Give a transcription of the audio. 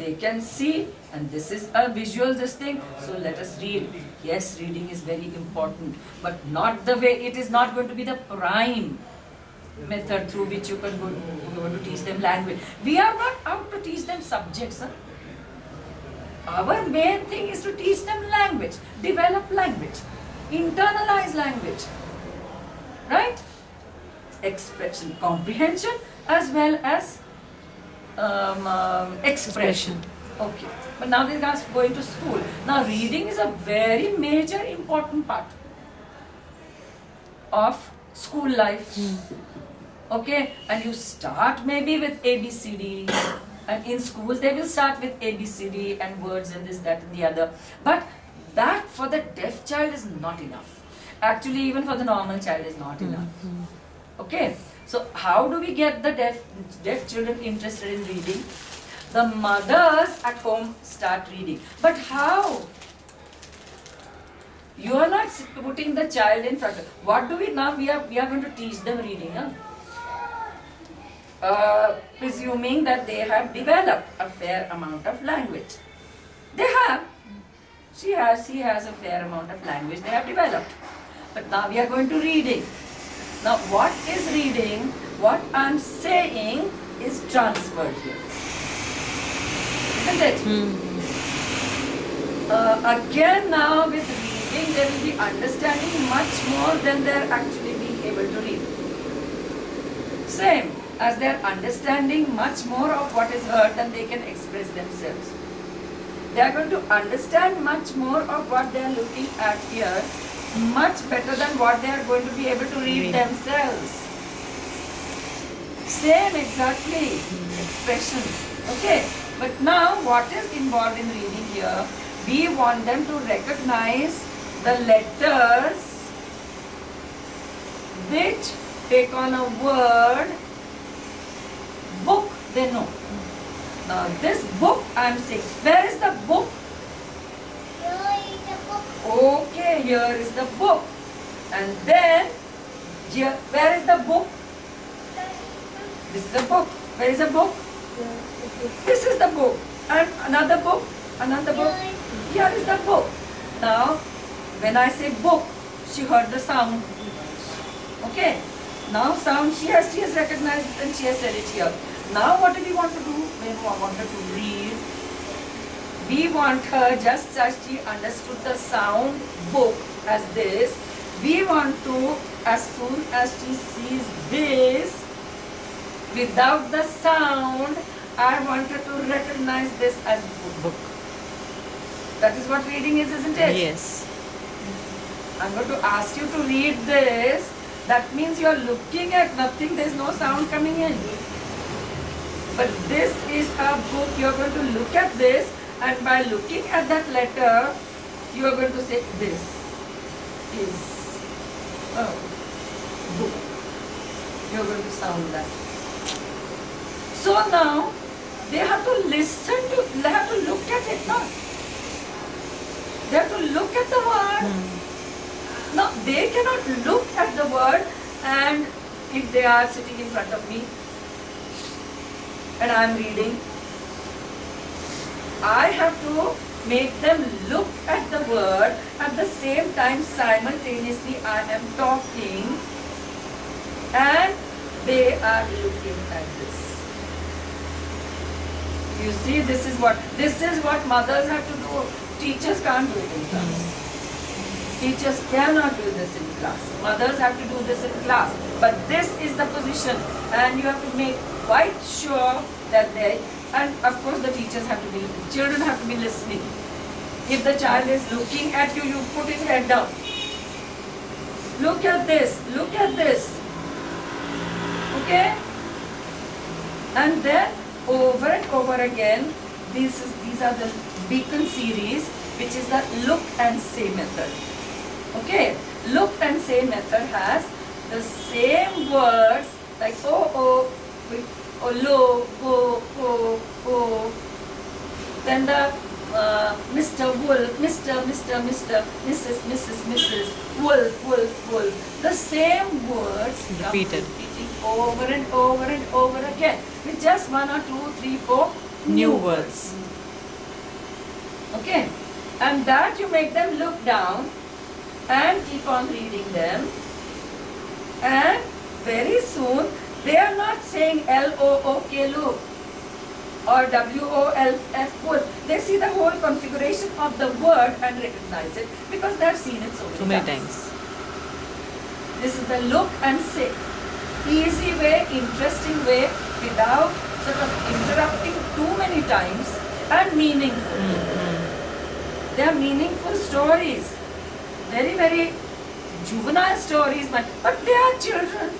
they can see, and this is a visual this thing, so let us read. Yes, reading is very important, but not the way, it is not going to be the prime method through which you can go to teach them language. We are not out to teach them subjects. Huh? Our main thing is to teach them language, develop language, internalize language, right? Expression, comprehension as well as expression. Okay, but now these guys going to school. Now reading is a very major important part of school life. Okay, and you start maybe with ABCD, and in schools they will start with ABCD and words and this, that and the other. But that for the deaf child is not enough. Actually, even for the normal child is not enough. Okay, so how do we get the deaf children interested in reading? The mothers at home start reading. But how? You are not putting the child in front of. What do we now? We are going to teach them reading. Huh? Presuming that they have developed a fair amount of language. They have. He has a fair amount of language they have developed. But now we are going to reading. Now what is reading? What I am saying is transferred here. Isn't it? Again now with reading they will be understanding much more than they are actually being able to read. Same as they are understanding much more of what is heard than they can express themselves. They are going to understand much more of what they are looking at here, much better than what they are going to be able to read themselves. Same exactly expression. Okay, but now what is involved in reading here? We want them to recognize the letters which take on a word. Book, they know. Now this book I am saying, where is the book? Here is the book. Okay, here is the book. And then, here, where is the book? This is the book. Where is the book? This is the book. And another book, another book. Here is the book. Now, when I say book, she heard the sound. Okay. Now sound, she has recognized it and she has said it here. Now what do we want to do? We want her to read. We want her, just as she understood the sound book as this, we want to, as soon as she sees this, without the sound, I want her to recognize this as book. That is what reading is, isn't it? Yes. I'm going to ask you to read this. That means you are looking at nothing, there is no sound coming in. But this is a book, you are going to look at this, and by looking at that letter, you are going to say this is a book. You are going to sound that. So now, they have to listen to, they have to look at it now. They have to look at the word. Now, they cannot look at the word, and if they are sitting in front of me and I am reading, I have to make them look at the word at the same time simultaneously I am talking and they are looking at this. You see, this is what mothers have to do. Teachers can't do it in class. Teachers cannot do this in class. Mothers have to do this in class. But this is the position, and you have to make quite sure that they, and of course the teachers have to be, children have to be listening. If the child is looking at you, you put his head down. Look at this, look at this. Okay? And then over and over again, these are the Beacon series, which is the look and say method. Okay, look and say method has the same words like oh, lo, oh. Then the Mr. Wolf, Mr., Mrs., Wolf. The same words Repeated. repeating over and over and over again with just 1 or 2, 3, 4 New words. Okay, and that you make them look down and keep on reading them, and very soon they are not saying L-O-O-K, look, or W-O-L-F, pull. They see the whole configuration of the word and recognize it because they have seen it So many times. This is the look and say. Easy way, interesting way, without sort of interrupting too many times, and meaningful. They are meaningful stories. Very, very juvenile stories, but they are children.